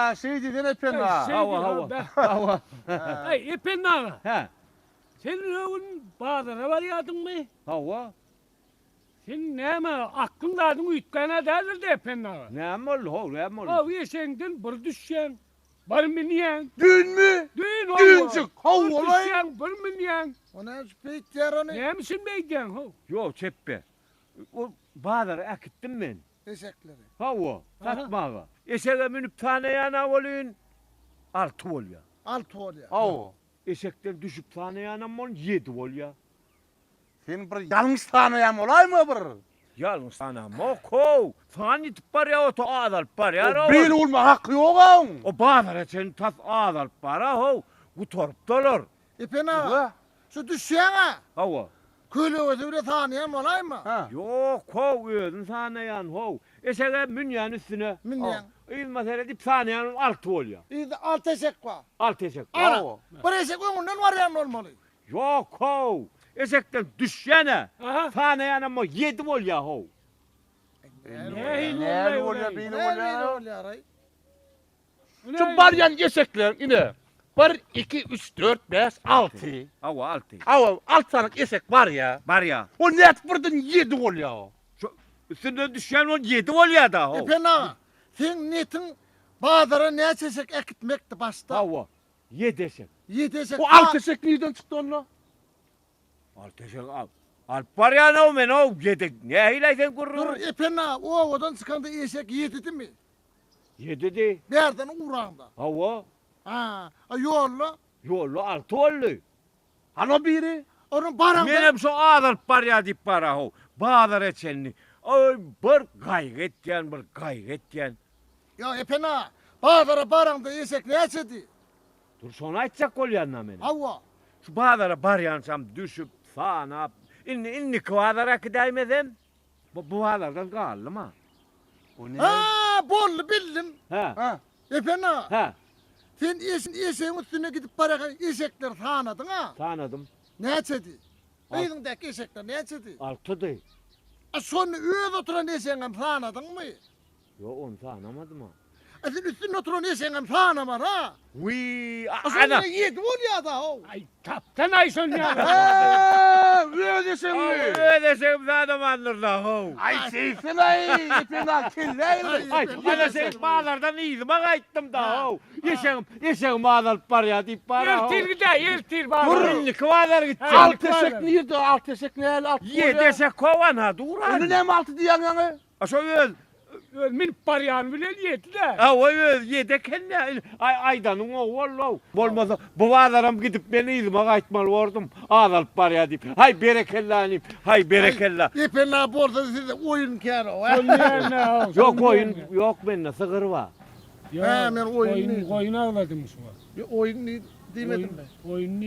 Ha şey dedin efendim ha. Hava. Ay epen ağa. He. Senin oğlun bağdara var yadın mı? Hava. Sen ne mi aklında adın uyutkana derler de epen ağa. Ne mol ho, ne mol. Av yesenden bir düşen. Bir minyen. Dün mü? Düğün Dün olma. çık. Hav Bir olay. düşen bir minyen. Ona pek yaranı. Ne misin beyden ho? Yo çeppe. O bağları akıttım ben. Teşekkürler. Hava. Aha. Satmağa. Eşeğe minip tane yana olun. Altı ol ya. Altı ol ya. Hava. Eşekten düşüp tane yana mol 7 ol ya. Sen bir yanlış tanıyan olay mı bir? Yalnız sana moko. Fani tıpar ya o to ağdal par ya. Bil olma hakkı yok ağam. O bağları sen tas ağdal para ho. Bu torp dolar. Epen ağa. Şu düşen ha. Hava. Köylü ödevre tanıyan olay mı? Ha. Yok ho ödün tane yan ho. Eşeğe münyan üstüne. Münyan. İlmaz hele dip tane yanın altı ol ya. İyi de alt eşek var. Alt eşek. Ara. Bir eşek ondan var yan olmalı. Yok ho. Eşekten düşene. Aha. Tane yanın mo 7 ol ya ho. Ne ol ya beni ol ya. Ne? Şu baryan eşekler yine. 1, 2, 3, 4, 5, 6. Hava altı. Hava 6 tane eşek var ya. Var ya. O net buradan 7 ol ya. Şu üstünden düşen o 7 ol ya da ho. Epen ağa. Sen netin bağdara ne eşek ekitmekti başta. Hava. 7 eşek. 7 eşek. O alt eşek nereden çıktı onunla? Alt eşek al. Al par ya ne o men o 7. Ne hileysen Dur kurru. epen ağa o odan çıkanda eşek 7 değil mi? 7 de. Nereden uğrağında? Hava. Ha, yollu. Yolu altı oldu. Hani biri? Onun baranda. Benim şu ağdal par ya dip para ho. Bağdar etsenli. Ay bir gayret diyen bir gayret diyen. Ya epen ağa. Bağdara baranda eşek ne eşedi? Dur sonra açacak ol yanına beni. Hava. Şu bağdara bar yansam düşüp sana. İnni kıvadara gideymedin. Bu bağdardan kaldım ha. O ne? Ha, bollu bildim. Ha. Ha. Epen ağa. Ha. Sen eşeğin üstüne gidip barakan eşekler tanıdın ha. Tanıdım. Ne eşedi? Al. Beydindeki eşekler ne eşedi? Altı değil. Sonra üyede oturan eşeğin tanıdın mı? Yo onu tanımadım ha. Sen üstünde oturan eşeğin tanımar ha. Wii Sonra ana. yedi ol ya da o. Ay kaptan Ayson ya. Eee, öylesin mi? Öyle sen tanımandır da ho. Ay seyfin ay, ipin ay, kirleyin. Ay ana sen bağlardan iyiydim ha gittim da ho. Yaşam bağlar par ya dip para ho. Yeltir gide yeltir bana. Durun kıvalar gidecek. Alt eşek nerede? Alt eşek ne? Alt Yedese kovan ha duran. Onu ne mi altı diyen yani? Aşağı öl. Min paryan bile yeti de. Ha o öl yede kendi aydanın o wallo. Olmaz bu bağlarım gidip beni iyiydim ha gitmal vurdum. Ağdal par ya dip. Hay berekellanip. Hay berekella. Epen ağa borda size oyun kârı o. Yok oyun yok bende sığır var. Ha, ben oyun- Oyun ağladım şu an. Bir oyun ne demedim ben. Oyun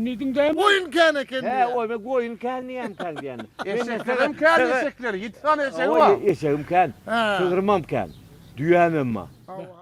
neydin de mi? Oyun kârı kendi He ya. oyun kendi yan kendi yan. Eşeklerim kendi eşekleri. 7 tane eşek var. Eşeğim kan. Ha. Sığırmam kan. Düğemem ma. Hava.